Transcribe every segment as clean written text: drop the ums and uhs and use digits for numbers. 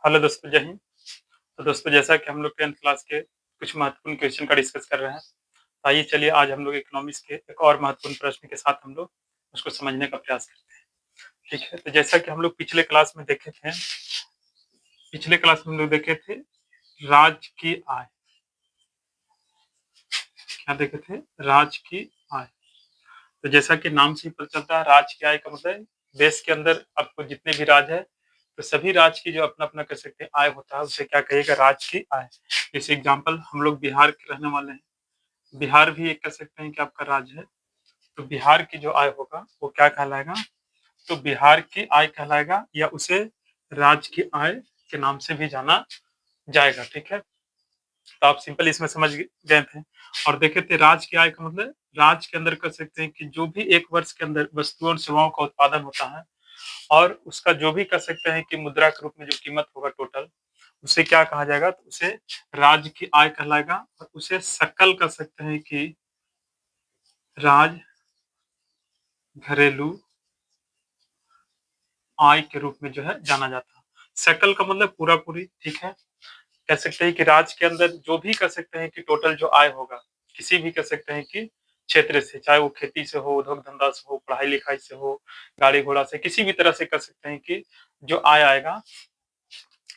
Hello दोस्तों, जय हिंद। तो दोस्तों, जैसा कि हम लोग 10th क्लास के कुछ महत्वपूर्ण क्वेश्चन का डिस्कस कर रहे हैं, तो आइए चलिए आज हम लोग इकोनॉमिक्स के एक और महत्वपूर्ण प्रश्न के साथ हम लोग उसको समझने का प्रयास करते हैं। ठीक है, तो जैसा कि हम लोग पिछले क्लास में हम लोग देखे थे राज की आय। क्या देखे थे? राज की आय। तो जैसा कि नाम से ही पता चलता है, राज की आय का मतलब देश के अंदर आपको जितने भी राज है, तो सभी राज की जो अपना अपना कह सकते हैं आय होता है, उसे क्या कहिएगा? राज की आय। जैसे एग्जाम्पल, हम लोग बिहार के रहने वाले हैं। बिहार भी एक कह सकते हैं कि आपका राज्य है। तो बिहार की जो आय होगा वो क्या कहलाएगा? तो बिहार की आय कहलाएगा, या उसे राज्य की आय के नाम से भी जाना जाएगा। ठीक है, तो आप सिंपल इसमें समझ गए थे। और देखे थे राज्य की आय का मतलब राज्य के अंदर कह सकते हैं कि जो भी एक वर्ष के अंदर वस्तुओं और सेवाओं का उत्पादन होता है, और उसका जो भी कह सकते हैं कि मुद्रा के रूप में जो कीमत होगा टोटल, उसे क्या कहा जाएगा? तो उसे राज्य की आय कहलाएगा। और उसे सकल कह सकते हैं कि राज घरेलू आय के रूप में जो है जाना जाता है। सकल का मतलब पूरा पूरी। ठीक है, कह सकते हैं कि राज्य के अंदर जो भी कह सकते हैं कि टोटल जो आय होगा, किसी भी कह सकते हैं कि क्षेत्र से, चाहे वो खेती से हो, उद्योग धंधा से हो, पढ़ाई लिखाई से हो, गाड़ी घोड़ा से, किसी भी तरह से कह सकते हैं कि जो आय आएगा,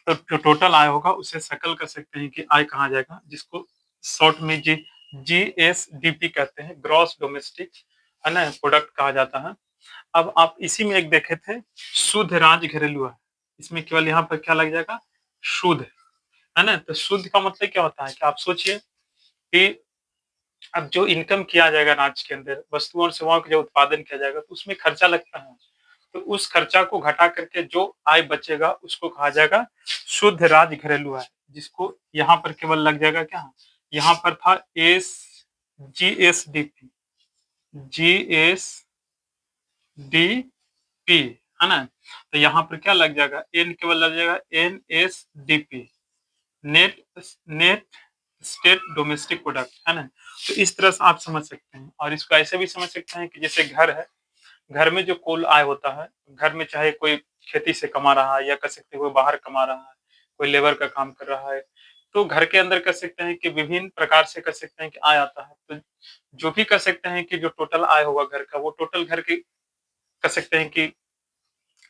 तो जो टोटल आय होगा उसे सकल कह सकते हैं कि आय कहा जाएगा, जिसको शॉर्ट में GSDP कहते हैं, ग्रॉस डोमेस्टिक है ना प्रोडक्ट कहा जाता है। अब आप इसी में एक देखे थे शुद्ध राज घरेलू आय। इसमें केवल यहाँ पर क्या लग जाएगा? शुद्ध, है ना। तो शुद्ध का मतलब क्या होता है कि आप सोचिए कि अब जो इनकम किया जाएगा राज्य के अंदर, वस्तुओं और सेवाओं का जो उत्पादन किया जाएगा, तो उसमें खर्चा लगता है। तो उस खर्चा को घटा करके जो आय बचेगा उसको कहा जाएगा शुद्ध राज घरेलू आय, जिसको यहाँ पर केवल लग जाएगा क्या? यहाँ पर था GSDP, है ना। तो यहाँ पर क्या लग जाएगा? एन केवल लग जाएगा NSDP, net net state domestic product, है ना। तो इस तरह से आप समझ सकते हैं। और इसको ऐसे भी समझ सकते हैं कि जैसे घर है, घर में जो कुल आय होता है, घर में चाहे कोई खेती से कमा रहा है, या कह सकते हैं कोई बाहर कमा रहा है, कोई लेबर का काम कर रहा है, तो घर के अंदर कह सकते हैं कि विभिन्न प्रकार से कह सकते हैं कि आय आता है। तो जो भी कह सकते हैं कि जो टोटल आय होगा घर का, वो टोटल घर की कह सकते हैं कि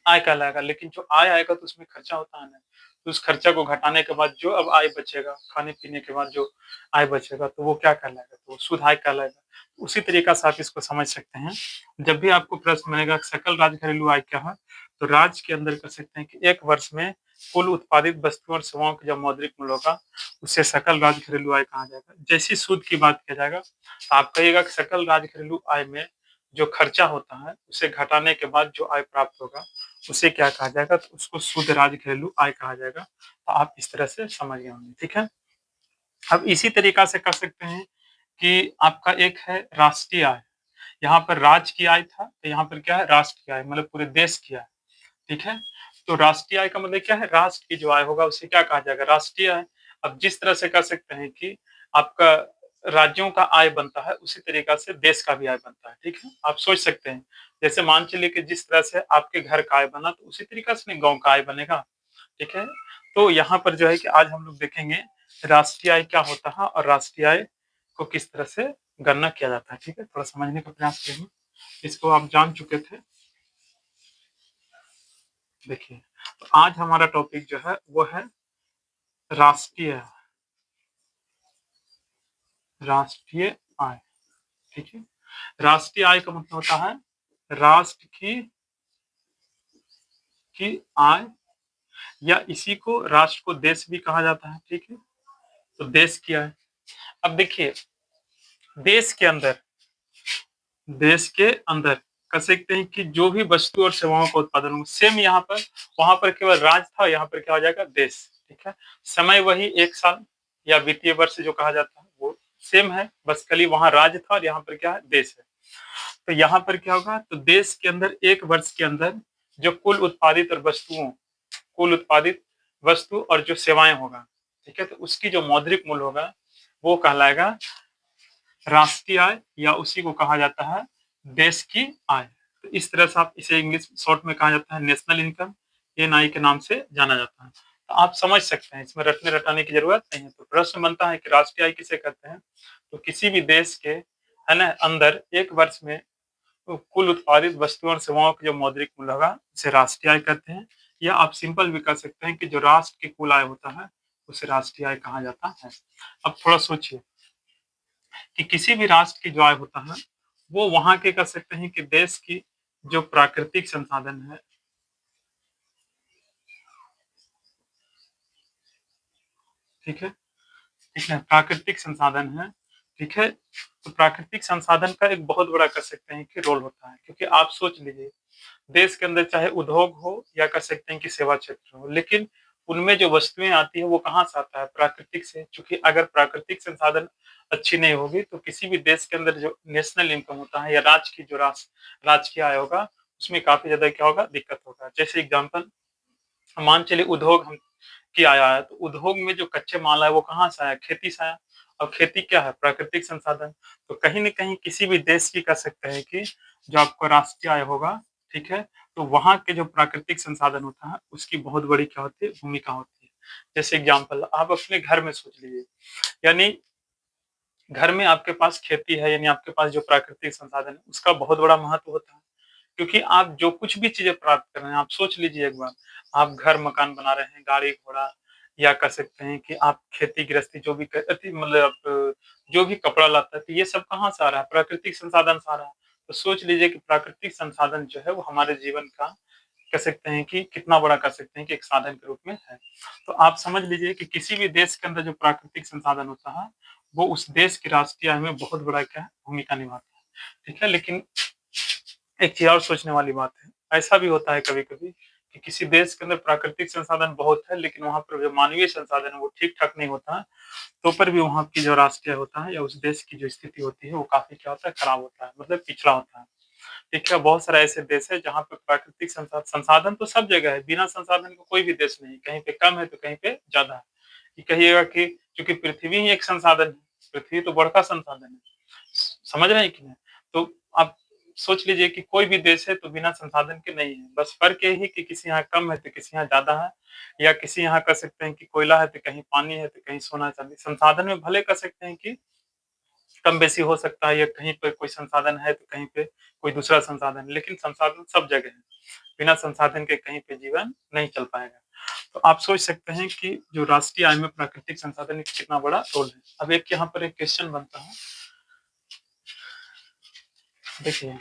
आय कहलाएगा। लेकिन जो आय आएगा तो उसमें खर्चा होता है ना, तो उस खर्चा को घटाने के बाद जो अब आय बचेगा, खाने पीने के बाद जो आय बचेगा, तो वो क्या कहलाएगा? तो वो शुद्ध आय कहलाएगा। उसी तरीका से आप इसको समझ सकते हैं। जब भी आपको प्रश्न बनेगा सकल राज्य घरेलू आय क्या है, तो राज्य के अंदर कह सकते हैं कि एक वर्ष में कुल उत्पादित वस्तुओं और सेवाओं का जो मौद्रिक मूल्य होगा, उसे सकल राज्य घरेलू आय कहा जाएगा। जैसी सूद की बात किया जाएगा, तो आप कहिएगा कि सकल राज्य घरेलू आय में जो खर्चा होता है उसे घटाने के बाद जो आय प्राप्त होगा, उसे क्या कहा जाएगा? तो उसको शुद्ध राज्य घरेलू आय कहा जाएगा। तो आप इस तरह से समझ गए होंगे। ठीक है, अब इसी तरीका से कर सकते हैं कि आपका एक है राष्ट्रीय आय। यहाँ पर राज्य की आय था, तो यहाँ पर क्या है? राष्ट्र की आय, मतलब पूरे देश की आय। ठीक है, तो राष्ट्रीय आय का मतलब क्या है? राष्ट्र की जो आय होगा उसे क्या कहा जाएगा? राष्ट्रीय आय। अब जिस तरह से कह सकते हैं कि आपका राज्यों का आय बनता है, उसी तरीका से देश का भी आय बनता है। ठीक है, आप सोच सकते हैं, जैसे मान चलिए कि जिस तरह से आपके घर का आय बना, तो उसी तरीका से गांव का आय बनेगा। ठीक है, तो यहाँ पर जो है कि आज हम लोग देखेंगे राष्ट्रीय आय क्या होता है, और राष्ट्रीय आय को किस तरह से गणना किया जाता है। ठीक है, थोड़ा समझने का प्रयास करेंगे। इसको आप जान चुके थे। देखिए, तो आज हमारा टॉपिक जो है वो है राष्ट्रीय राष्ट्रीय आय। ठीक है, राष्ट्रीय आय का मतलब होता है राष्ट्र की आय, या इसी को राष्ट्र को देश भी कहा जाता है। ठीक है, तो देश की आय। अब देखिए, देश के अंदर देश के अंदर कह सकते हैं कि जो भी वस्तु और सेवाओं का उत्पादन हो, सेम यहाँ पर, वहां पर केवल राज्य था, यहाँ पर क्या हो जाएगा? देश। ठीक है, समय वही एक साल या वित्तीय वर्ष जो कहा जाता है वो सेम है, बस खाली वहां राज्य था और यहाँ पर क्या है? देश है। तो यहाँ पर क्या होगा? तो देश के अंदर एक वर्ष के अंदर जो कुल उत्पादित वस्तु और जो सेवाएं होगा, ठीक है, तो उसकी जो मौद्रिक मूल्य होगा वो कहलाएगा राष्ट्रीय आय, या उसी को कहा जाता है देश की आय। तो इस तरह से आप इसे इंग्लिश शॉर्ट में कहा जाता है नेशनल इनकम, NI के नाम से जाना जाता है। तो आप समझ सकते हैं, इसमें रटने-रटाने की ज़रूरत नहीं है। तो प्रश्न बनता है कि राष्ट्रीय आय किसे कहते हैं? तो किसी भी देश के, है ना, अंदर 1 वर्ष में कुल उत्पादित वस्तुओं और सेवाओं का जो मौद्रिक मूल्य होगा, उसे राष्ट्रीय आय कहते हैं। या आप सिंपल भी कह सकते हैं कि जो राष्ट्र की कुल आय होता है, उसे राष्ट्रीय आय कहा जाता है। अब थोड़ा सोचिए कि किसी भी राष्ट्र की जो आय होता है, वो वहाँ के कह सकते हैं कि देश की जो प्राकृतिक संसाधन है, ठीक है? ठीक है, प्राकृतिक संसाधन है, ठीक है? तो प्राकृतिक संसाधन का एक बहुत बड़ा कह सकते हैं कि रोल होता है, क्योंकि आप सोच लीजिए, देश के अंदर चाहे उद्योग हो या कह सकते हैं कि सेवा क्षेत्र हो, लेकिन उनमें जो वस्तुएँ आती हैं वो कहाँ से आता है? प्राकृतिक से। चूँकि अगर प्राकृतिक संसाधन अच्छी नहीं होगी तो किसी भी देश के अंदर जो नेशनल इनकम होता है या राज्य की आय होगा, उसमें काफ़ी ज़्यादा क्या होगा? दिक्कत होगा। जैसे एग्ज़ाम्पल मान चलिए उद्योग हम की आया है, तो उद्योग में जो कच्चे माल है वो कहाँ से आया? खेती से आया। और खेती क्या है? प्राकृतिक संसाधन। तो कहीं न कहीं किसी भी देश की कह सकते हैं कि जो आपका राष्ट्रीय आय होगा, ठीक है? तो वहाँ के जो प्राकृतिक संसाधन होता है, उसकी बहुत बड़ी क्या होती है? भूमिका होती है। जैसे एग्ज़ाम्पल आप अपने घर में सोच लीजिए, यानी घर में आपके पास खेती है, यानी आपके पास जो प्राकृतिक संसाधन है, उसका बहुत बड़ा महत्व होता है। क्योंकि आप जो कुछ भी चीज़ें प्राप्त कर रहे हैं, आप सोच लीजिए एक बार, आप घर-मकान बना रहे हैं, गाड़ी-घोड़ा, या कह सकते हैं कि आप खेती-गृहस्थी जो भी मतलब आप जो भी कपड़ा लाता है, तो ये सब कहाँ से आ रहा है? प्राकृतिक संसाधन से आ रहा है। तो सोच लीजिए कि प्राकृतिक संसाधन जो है, वो हमारे जीवन का कह सकते हैं कि कितना बड़ा कह सकते हैं कि एक साधन के रूप में है। तो आप समझ लीजिए कि किसी भी देश के अंदर जो प्राकृतिक संसाधन होता है, वो उस देश की राष्ट्रीय आय में बहुत बड़ा क्या है? भूमिका निभाता है। ठीक है? लेकिन एक चीज़ और सोचने वाली बात है। ऐसा भी होता है कभी-कभी कि किसी देश के अंदर प्राकृतिक संसाधन बहुत है, लेकिन वहाँ पर जो मानवीय संसाधन है, वो ठीक-ठाक नहीं होता है, तो पर भी वहाँ की जो राष्ट्रीय होता है या उस देश की जो स्थिति होती है, वो काफ़ी क्या होता है? खराब होता है, मतलब पिछड़ा होता है। ठीक है? बहुत सारे ऐसे देश हैं जहाँ पे प्राकृतिक संसाधन तो सब जगह है, बिना संसाधन के कोई भी देश नहीं, कहीं पे कम है तो कहीं पे ज़्यादा है। ये कहिएगा कि चूँकि पृथ्वी ही एक संसाधन है, पृथ्वी तो बड़ा संसाधन है। समझ रहे हैं कि नहीं? तो आप सोच लीजिए कि कोई भी देश है तो बिना संसाधन के नहीं है। बस फ़र्क यही है कि किसी यहाँ कम है तो किसी यहाँ ज़्यादा है, या किसी यहाँ कह सकते हैं कि कोयला है तो कहीं पानी है तो कहीं सोना-चांदी। संसाधन में भले कह सकते हैं कि कम-बेशी हो सकता है, या कहीं पे कोई संसाधन है तो कहीं पे कोई दूसरा संसाधन है, लेकिन संसाधन सब जगह है। बिना संसाधन के कहीं पे जीवन नहीं चल पाएगा। तो आप सोच सकते हैं कि जो राष्ट्रीय आय में प्राकृतिक संसाधन का कितना बड़ा रोल है। अब एक यहाँ पर एक क्वेश्चन बनता है, देखिए,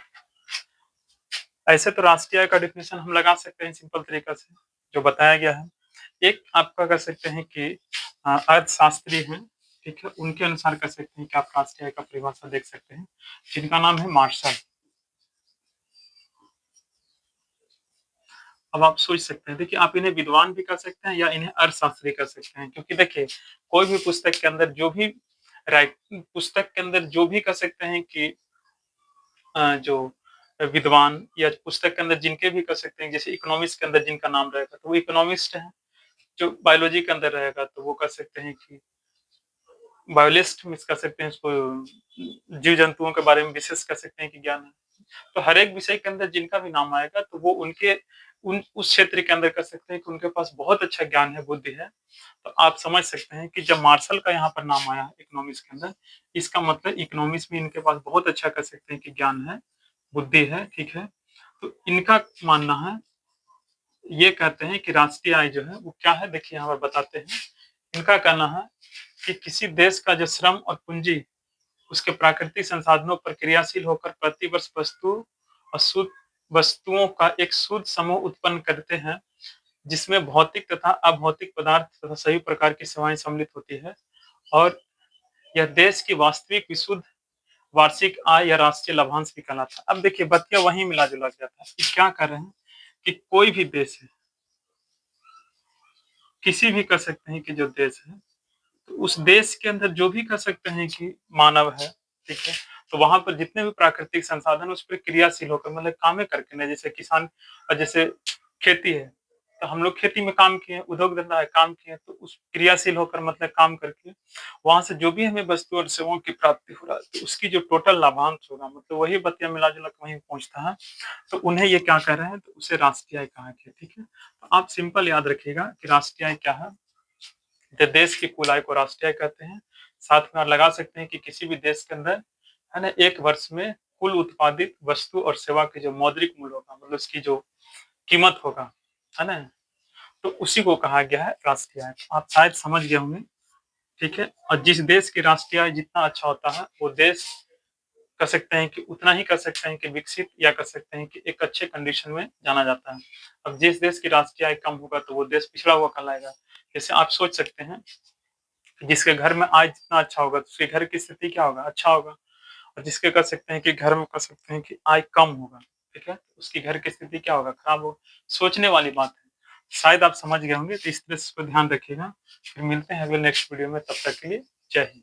ऐसे तो राष्ट्रीय आय का डेफिनिशन हम लगा सकते हैं सिंपल तरीका से, जो बताया गया है। एक आपका कह सकते हैं कि अर्थशास्त्री हैं, ठीक है? उनके अनुसार कह सकते हैं कि आप राष्ट्रीय आय का परिभाषा देख सकते हैं, जिनका नाम है मार्शल। अब आप सोच सकते हैं, देखिए आप इन्हें विद्वान भी कह सकते हैं या इन्हें अर्थशास्त्री कह सकते हैं, क्योंकि देखिए कोई भी पुस्तक के अंदर जो भी राइट पुस्तक के अंदर जो भी कह सकते हैं कि जो विद्वान या पुस्तक के अंदर जिनके भी कह सकते हैं, जैसे इकोनॉमिक्स के अंदर जिनका नाम रहेगा तो वो इकोनॉमिस्ट हैं, जो बायोलॉजी के अंदर रहेगा तो वो कह सकते हैं कि बायोलिस्ट मिस कह सकते हैं उसको, जीव-जंतुओं के बारे में विशेष कह सकते हैं कि ज्ञान है। तो हर एक विषय के अंदर जिनका भी नाम आएगा तो वो उनके उन उस क्षेत्र के अंदर कह सकते हैं कि उनके पास बहुत अच्छा ज्ञान है, बुद्धि है। तो आप समझ सकते हैं कि जब मार्शल का यहाँ पर नाम आया है इकोनॉमिक्स के अंदर, इसका मतलब इकोनॉमिक्स में इनके पास बहुत अच्छा कह सकते हैं कि ज्ञान है, बुद्धि है, ठीक है? तो इनका मानना है, ये कहते हैं कि राष्ट्रीय आय जो है वो क्या है, देखिए यहाँ पर बताते हैं। इनका कहना है कि किसी देश का जो श्रम और पूँजी उसके प्राकृतिक संसाधनों पर क्रियाशील होकर प्रति वर्ष और शुद्ध वस्तुओं का एक शुद्ध समूह उत्पन्न करते हैं, जिसमें भौतिक तथा अभौतिक पदार्थ तथा सभी प्रकार की सेवाएँ सम्मिलित होती है, और यह देश की वास्तविक विशुद्ध वार्षिक आय या राष्ट्रीय लाभांश भी कहलाता है। अब देखिए बतिया वहीं मिला-जुला जाता है कि क्या कर रहे हैं कि कोई भी देश है, किसी भी कह सकते हैं कि जो देश है, तो उस देश के अंदर जो भी कह सकते हैं कि मानव है, ठीक है? तो वहाँ पर जितने भी प्राकृतिक संसाधन उस पे क्रियाशील होकर मतलब कामें करके ना, जैसे किसान जैसे खेती है, तो हम लोग खेती में काम किए, उद्योग धंधा है काम किए, तो उस क्रियाशील होकर मतलब काम करके वहाँ से जो भी हमें वस्तु और सेवाओं की प्राप्ति हो रहा है, तो उसकी जो टोटल लाभांश होगा मतलब वही बतिया मिला-जुला के वहीं पहुँचता है। तो उन्हें ये क्या कह रहे हैं, तो उसे राष्ट्रीय आय कहा गया, ठीक है? तो आप सिंपल याद रखिएगा कि राष्ट्रीय आय क्या है? तो देश की कुल आय को राष्ट्रीय आय कहते हैं। साथ में आप लगा सकते हैं कि किसी भी देश के अंदर, है ना, 1 वर्ष में कुल उत्पादित वस्तु और सेवा के जो मौद्रिक मूल्य होगा, मतलब उसकी जो कीमत होगा, है ना? तो उसी को कहा गया है राष्ट्रीय आय। आप शायद समझ गए होंगे, ठीक है? और जिस देश की राष्ट्रीय आय जितना अच्छा होता है, वो देश कह सकते हैं कि उतना ही कह सकते हैं कि विकसित, या कह सकते हैं कि एक अच्छे कंडीशन में जाना जाता है। अब जिस देश की राष्ट्रीय आय कम होगा, तो वो देश पिछड़ा हुआ कहलाएगा। जैसे आप सोच सकते हैं, कि जिसके घर में आय जितना अच्छा होगा, तो उसके घर की स्थिति क्या होगा? अच्छा होगा। और जिसके कह सकते हैं कि घर में कह सकते हैं कि आय कम होगा, ठीक है? उसकी घर की स्थिति क्या होगा? खराब होगा। सोचने वाली बात है। शायद आप समझ गए होंगे, तो इस तरह से इसको ध्यान रखिएगा। फिर मिलते हैं अगले नेक्स्ट वीडियो में, तब तक के लिए जय हिंद।